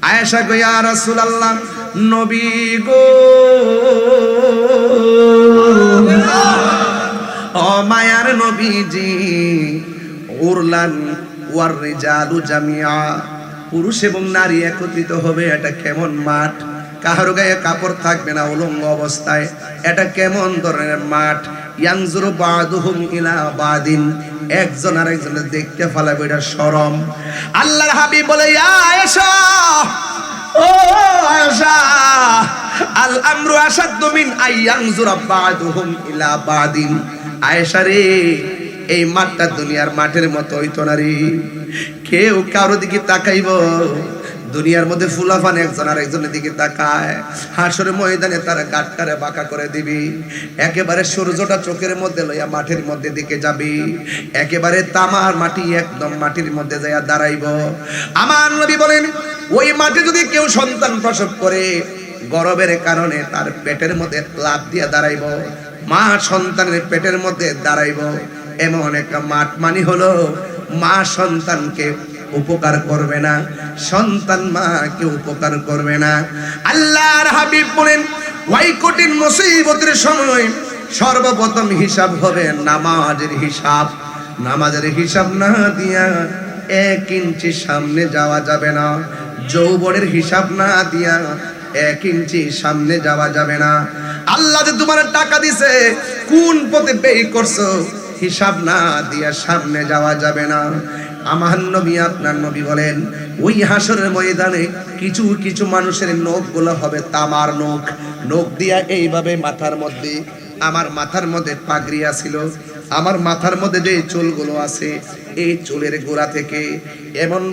আয়েশা কই ইয়া রাসূলুল্লাহ নবী গো ও মায়ার নবীজি উরলান ওয়ার রিজালু জামিআ পুরুষ এবং নারী একত্রিত হবে এটা কেমন মাঠ কাহার গায়ে কাপড় থাকবে না উলঙ্গ অবস্থায় এটা কেমন ধরনের মাঠ ইয়ানজুরু বাদুহুম ইলা বাদিন একজন আরেকজনের দেখতে ফেলাবে এটা শরম আল্লাহর হাবিব বলে ইয়া আয়েশা ও আয়েশা আল আমরু আশাদ্দু মিন আইয়ানজুরা বাদুহুম ইলা বাদিন আয়েশা রে এই মাঠটা দুনিয়ার মাঠের মতো হইতো না রে কেউ কারো দিকে তাকাইব দুনিয়ার মধ্যে ফুলাফান একজন আর একজনের দিকে তাকায় হাসরের ময়দানে তারা গাটটারে বাঁকা করে দিবি একেবারে সূর্যটা চোখের মধ্যে লইয়া মাঠের মধ্যে দিকে যাবি একেবারে তামার মাটি একদম মাটির মধ্যে যাইয়া দাঁড়াইব আমার নবী বলেন ওই মাঠে যদি কেউ সন্তান প্রসব করে গর্ভের কারণে তার পেটের মধ্যে লাফ দিয়ে দাঁড়াইব মা সন্তানের পেটের মধ্যে দাঁড়াইব এমন একটা মাঠ মানে হলো মা সন্তানকে উপকার করবে না সন্তান মাকে উপকার করবে না আল্লাহর হাবিব বলেন ওই কঠিন মুসিবতের সময় সর্বপ্রথম হিসাব হবে নামাজের হিসাব না দিয়া 1 ইঞ্চি সামনে যাওয়া যাবে না যৌবনের হিসাব না দিয়া 1 ইঞ্চি সামনে যাওয়া যাবে না আল্লাহ যে তোমার টাকা দিছে কোন পথে ব্যয় করছো হিসাব না দিয়া সামনে যাওয়া যাবে না আমার নবী আপনার নবী বলেন ওই হাসরের ময়দানে কিছু কিছু মানুষের নখগুলো হবে তামার নখ দিয়া এইভাবে মাথার মধ্যে আমার মাথার মধ্যে পাগড়ি ছিল আমার মাথার মধ্যে যে চুলগুলো আছে এই চুলের গোড়া থেকে এমন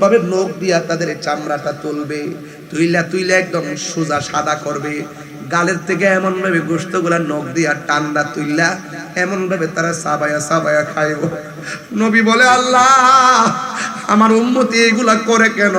ভাবে নখ দিয়া তাদের চামড়াটা তুলবে তুইলা একদম সোজা সাদা করবে গালের থেকে এমন ভাবে গোশতগুলা নখ দিয়া টান্ডা তুইলা এমন ভাবে তারা সাবায়া খাইব নবী বলে আল্লাহ আমার উম্মতি এগুলা করে কেন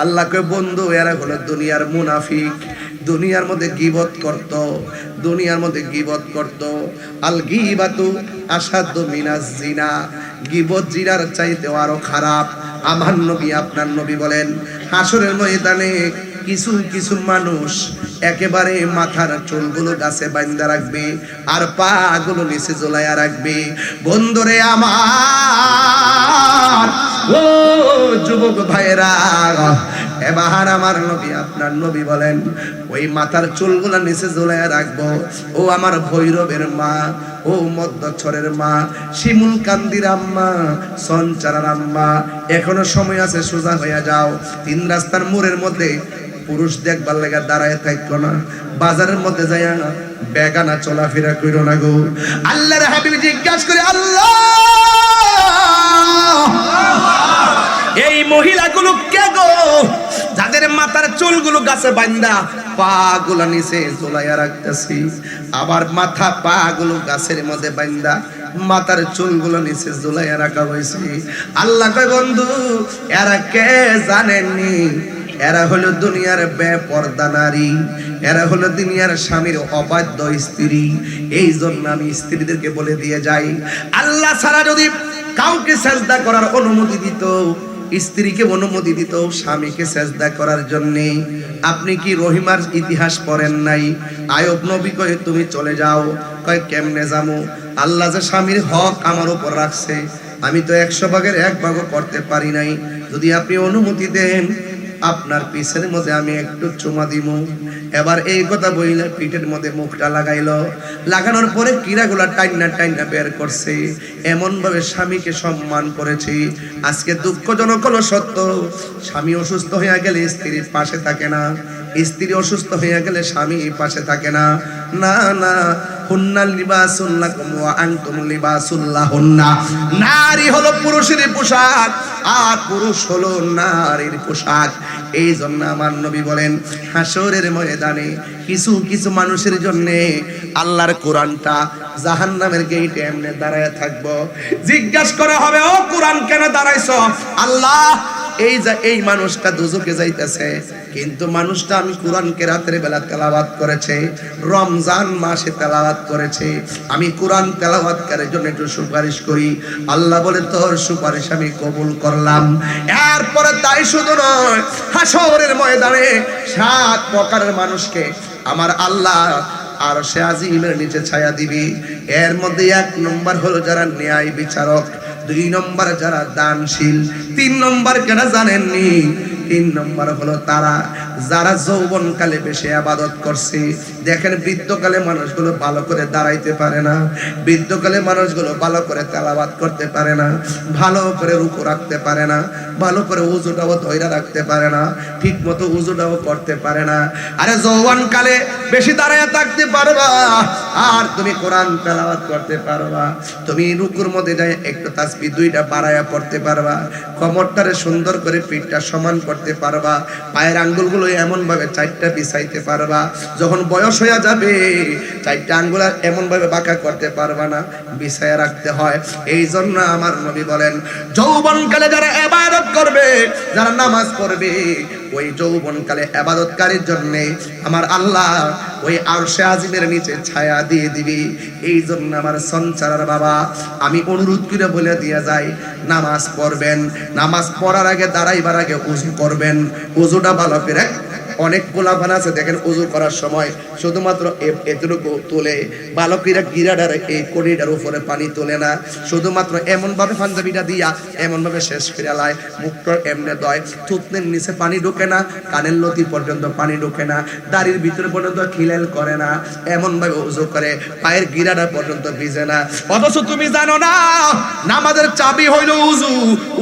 আল্লাহ কয় বন্ধু এরা হলো দুনিয়ার মুনাফিক দুনিয়ার মধ্যে গীবত করত আল গীবাতু আসাদ্দু মিনাজ জিনা গীবত জিনার চাইতে আরো খারাপ আমার নবী আপনার নবী বলেন হাসরের ময়দানে কিছু মানুষ একেবারে মাথার চুলগুলো গাছে বাঁধা রাখবে আর পা গুলো নিচে ঝোলাইয়া রাখবে বন্ধুরে আমার ও যুবক ভাইরা এবার আমার নবী আপনার নবী বলেন ওই মাথার চুলগুলো নিচে ঝোলাইয়া রাখবো ও আমার ভৈরবের মা ও মধ্যছরের মা শিমুল কান্দির আম্মা সঞ্চারার আম্মা এখনো সময় আছে সোজা হইয়া যাও 3 রাস্তার মোড়ের মধ্যে পুরুষ দেখবার লাগা দাঁড়ায় থাকো না বাজারের মধ্যে যাইয়া বেগানা চলাফেরা কইরো না গো আল্লাহর হাবিব জিজ্ঞাসা করে আল্লাহ এই মহিলাগুলো কে গো যাদের মাথার চুলগুলো গাছে বাঁধা পা গুলো নিচে ঝোলাইয়া রাখতেছি আবার মাথা পা গুলো গাছের মধ্যে বাঁধা মাথার চুলগুলো নিচে ঝোলাইয়া রাখা হয়েছে আল্লাহ কয় বন্ধু এরা কে জানেননি এরা হলো দুনিয়ার বেপরদা নারী এরা হলো দুনিয়ার স্বামীর অবাধ্য স্ত্রী এই জন্য আমি স্ত্রীদেরকে বলে দিয়ে যাই আল্লাহ ছাড়া যদি কাউকে সেজদা করার অনুমতি দিত স্ত্রীকে অনুমতি দিত স্বামীকে সেজদা করার জন্য আপনি কি রহিমার ইতিহাস পড়েন নাই আয়ব নবী কয় তুমি চলে যাও কয় কেমনে যাবো আল্লাহ যে স্বামীর হক আমার উপর রাখছে আমি তো 100 ভাগের 1 ভাগও করতে পারি নাই যদি আপনি অনুমতি দেন আপনার পিছের মধ্যে আমি একটু চুমা দিব এবার এই কথা বইলে পিঠের মধ্যে মুখটা লাগানোর পরে কিরাগুলা টাইনা বের করছে এমন ভাবে স্বামীকে সম্মান করেছে আজকে দুঃখজনক হলো সত্য স্বামী অসুস্থ হয়ে গেলে স্ত্রীর পাশে থাকে না স্ত্রী অসুস্থ হয়ে গেলে স্বামী পাশে থাকে না না না হুন্না লিবাসুল লাকুম ওয়া আনতুম লিবাসুল লাহুন্না নারী হলো পুরুষের পোশাক আর পুরুষ হলো নারীর পোশাক এই জন্য আমার নবী বলেন হাসরের ময়দানে কিছু মানুষের জন্য আল্লাহর কোরআনটা জাহান্নামের গেটে এমনে দাঁড়ায় থাকবো জিজ্ঞাসা করা হবে ও কোরআন কেন দাঁড়াইছো আল্লাহ এই মানুষটা দুজকে যাইতেছে, কিন্তু মানুষটা আমি কোরআনকে রাতের বেলা তেলাওয়াত করেছে, রমজান মাসে তেলাওয়াত করেছে, আমি কোরআন তেলাওয়াতকারীর জন্য একটু সুপারিশ করি। আল্লাহ বলে তোর সুপারিশ আমি কবুল করলাম। এরপরে তাই শুধু নয়, হাসরের ময়দানে 7 প্রকারের মানুষকে আমার আল্লাহ আর সে আজিমের নিচে ছায়া দিবি। এর মধ্যে 1 নম্বর হলো যারা ন্যায় বিচারক, 2 নম্বর যারা দানশীল, 3 নম্বর কেনা জানেননি? 3 নম্বর হলো তারা যারা যৌবনকালে বেশি ইবাদত করছে। দেখেন বৃদ্ধকালে মানুষগুলো ভালো করে দাঁড়াইতে পারে না, বৃদ্ধকালে মানুষগুলো ভালো করে তেলাওয়াত করতে পারে না, ভালো করে রুকু রাখতে পারে না, ভালো করে উযুটাও ধইরা রাখতে পারে না, ঠিক মতো উযুটাও করতে পারে না। আরে যৌবনকালে বেশি দাঁড়ায় থাকতে পারবা, আর তুমি কোরআন তেলাওয়াত করতে পারবা, তুমি রুকুর মধ্যে যায় একটু তাসবিহ 2টা বাড়ায়া পড়তে পারবা, কোমরটারে সুন্দর করে পিঠটা সমান করতে পারবা, পায়ের আঙ্গুলগুলো এমন ভাবে 4টা বিছাইতে পারবা। যখন বয়স হয়ে যাবে 4টা আঙ্গুল এমন ভাবে বাঁকা করতে পারবা না, বিছায়া রাখতে হয়। এই জন্য আমার নবী বলেন যৌবনকালে যারা ইবাদত করবে, যারা নামাজ পড়বে, ওই যৌবনকালে ইবাদতকারীর জন্য আমার আল্লাহ ওই আরশে আজিমের নিচে ছায়া দিয়ে দিবি। এই জন্য আমার সঞ্চারার বাবা, আমি অনুরোধ করে বলে দিয়ে যাই, নামাজ পড়বেন, নামাজ পড়ার আগে দাঁড়াইবার আগে ওযু করবেন, ওযুটা ভালো করে। অনেক গোলাপান আছে দেখেন ওযু করার সময় শুধুমাত্র এতটুকু তোলে, ভালো করে গিরাটার এই কড়িটার উপরে পানি তোলে না, শুধুমাত্র এমন ভাবে পাঞ্জাবিটা দিয়া এমন ভাবে শেষ করে লায়, মুখটা এমনে দয়, থুতনির নিচে পানি ঢোকে না, কানের লতি পর্যন্ত পানি ঢোকে না, দাড়ির ভিতরে পর্যন্ত খিলাল করে না, এমন ভাবে ওযু করে পায়ের গিরাটা পর্যন্ত ভিজে না। অথচ তুমি জানো না নামাজের চাবি হইল ওযু,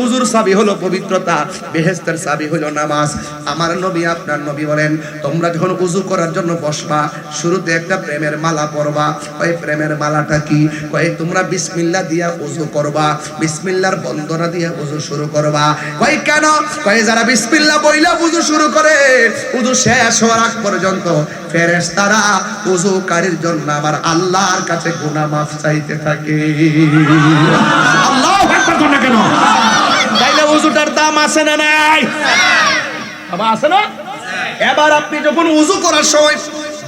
ওযুর চাবি হলো পবিত্রতা, বেহেশতের চাবি হইল নামাজ। আমার নবী আপনার নবী বলেন তোমরা যখন ওযু করার জন্য বসবা, শুরুতে একটা প্রেমের মালা পড়বা। ওই প্রেমের মালাটা কি? কয় তোমরা বিসমিল্লাহ দিয়া ওযু করবা, বিসমিল্লাহর বন্দনা দিয়া ওযু শুরু করবা। কয় কেন? কয় যারা বিসমিল্লাহ বইলা ওযু শুরু করে, ওযু শেষ হওয়ার আগ পর্যন্ত ফেরেশতারা ওযুকারীর জন্য আমার আল্লাহর কাছে গুনাহ মাফ চাইতে থাকে। আল্লাহু আকবার কোন কেন? তাইলে ওযুটার দাম আছে না নাই? বাবা আছে না? এবার আপনি যখন ওযু করার সময়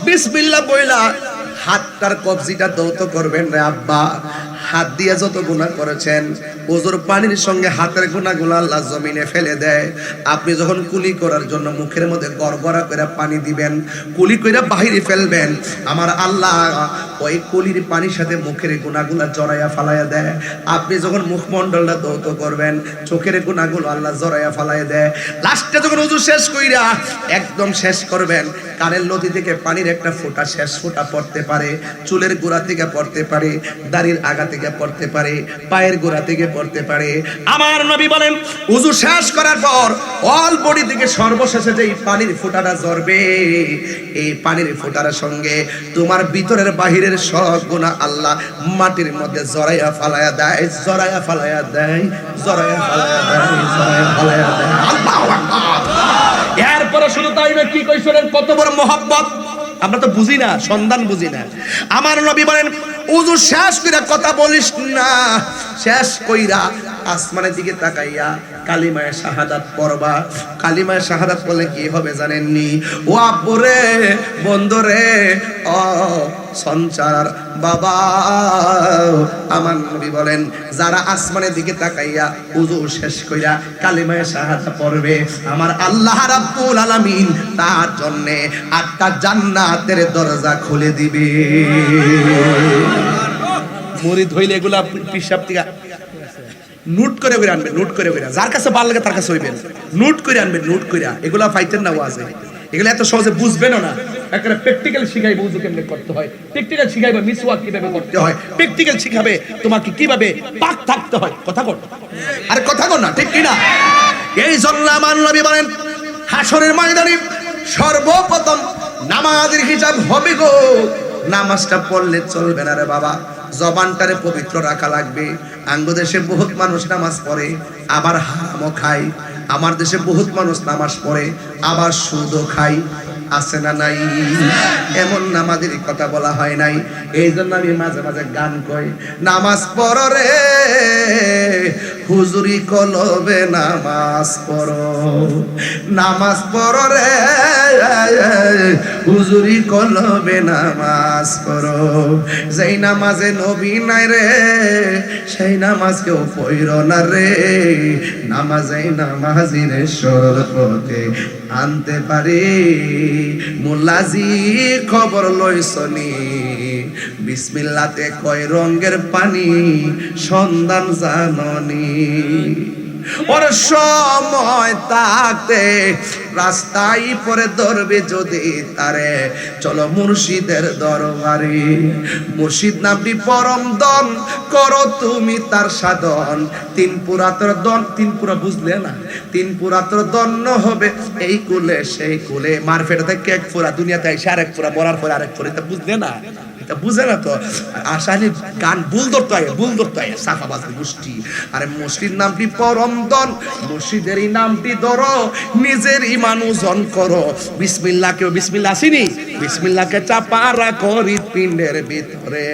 বিসমিল্লাহ বইলা হাতটার কবজিটা দৌত করবেন রে আব্বা, হাত দিয়ে যত গুনাহ করেছেন ওযুর পানির সঙ্গে হাতের গুনাহগুলো আল্লাহ জমিনে ফেলে দেয়। আপনি যখন কুলি করার জন্য মুখের মধ্যে গড়গড়া করে পানি দিবেন, কুলি কইরা বাহিরে ফেলবেন, আমার আল্লাহ ওই কুলির পানির সাথে মুখের গুনাহগুলো জড়াইয়া ফালাইয়া দেয়। আপনি যখন মুখমণ্ডলটা দৌত করবেন, চোখের গুনাহগুলো আল্লাহ জড়াইয়া ফালাইয়া দেয়। লাস্টে যখন ওযু শেষ কইরা একদম শেষ করবেন, কানের লতি থেকে পানির একটা ফোঁটা শেষ ফোঁটা পড়তে পারে, চুলের গোড়া থেকে পড়তে পারে, দাড়ির আগা থেকে পড়তে পারে, পায়ের গোড়া থেকে পড়তে পারে। আমার নবী বলেন ওযু শেষ করার পর অল বডি থেকে সর্বশেষে যেই পানির ফোঁটাটা ঝরবে, এই পানির ফোঁটার সঙ্গে তোমার ভিতরের বাহিরের সব গুনাহ আল্লাহ মাটির মধ্যে জড়াইয়া ফালাইয়া দেয়, জড়াইয়া ফালাইয়া দেয়, জড়াইয়া ফালাইয়া দেয়, জড়াইয়া ফালাইয়া দেয়। আল্লাহু আকবার। এরপরে শুধু তাই না, কি কইছিলেন কত বড় মহব্বত আমরা তো বুঝি না, সন্ধান বুঝি না। আমার নবী বলেন ওযু শেষ কইরা কথা বলিস না, শেষ কইরা আসমানের দিকে তাকাইয়া কালিমায়ে শাহাদাত পড়বা। কালিমায়ে শাহাদাত বলে কি হবে জানেননি? ও আব্বুরে, বন্ধুরে, ও সঞ্চার বাবা, আমার নবী বলেন যারা আসমানের দিকে তাকাইয়া ওযু শেষ কইরা কালিমায়ে শাহাদাত পড়বে, আমার আল্লাহ রাব্বুল আলামিন তার জন্য 8টা জান্নাতের দরজা খুলে দিবে। মুরিদ হইলে এগুলা পিশাব থেকে নোট করে আনবেন, নোট করে যার কাছে ভালো লাগে তার কাছে হইবেন, নোট করে আনবেন, নোট করে। এগুলা পাইতেন না ওয়াজে, এগুলা এত সহজে বুঝবেনও না। একটা প্র্যাকটিক্যাল শিখাইবে ওযু কেমনে করতে হয়, প্র্যাকটিক্যাল শিখাইবে মিসওয়াক কিভাবে করতে হয়, প্র্যাকটিক্যাল শিখাবে তোমাকে কিভাবে পাক থাকতে হয়। কথা কর, আরে কথা কর না, ঠিক কি না? এই জন্য আমার নবী বলেন হাসরের ময়দানে সর্বপ্রথম নামাজের হিসাব হবে গো। নামাজটা পড়লে চলবে না রে বাবা, জবানটারে পবিত্র রাখা লাগবে। আঙ্গ দেশে বহুত মানুষ নামাজ পড়ে আবার হারামও খায়, আমার দেশে বহুত মানুষ নামাজ পড়ে আবার সুদও খায়। আছে না নাই? এমন নামাজের কথা বলা হয় নাই? এই জন্য আমি মাঝে মাঝে গান কই, নামাজ পড়ো রে হুজুরি কলবে নামাজ পড়ো, নামাজ পড়ো রে হুজুরি কলবে নামাজ পড়ো। যেই নামাজে নবী নাই রে সেই নামাজ কেউ পড়ো না রে, নামাজে নামাজির সরল পথে আনতে পারে। মুল্লাজি খবর লইছনি বিসমিল্লাতে কয় রঙের পানি সন্ধান জাননি। ওর সময় থাকতে রাস্তায় পরে ধরবে যদি তারে, চলো মুর্শিদের দরবারে। মুর্শিদ নামটি পরম দন, করো তুমি তার সাধন। তিন পুরাতর দন, তিন পুরা বুঝলে না? তিন পুরাতর দন্য হবে এই কুলে সেই কুলে। মারফেটা থেকে এক পুরা, দুনিয়াতে এসে আরেক পুরা, মরার পরে আরেক পুরা। এটা বুঝলে না? এটা বুঝে না তো। আসানি গান ভুল ধরতে হয়, ভুল ধরতে হয়, সাফাবাজ গোষ্ঠী। আরে মুর্শিদ নামটি পরম দন, মুর্শিদের এই নামটি ধরো, নিজের ইমান ওজন করো। বিসমিল্লাহকে, বিসমিল্লাহ আসিনি, বিসমিল্লাহকে চাপা রাখো হৃৎপিণ্ডের ভিতরে।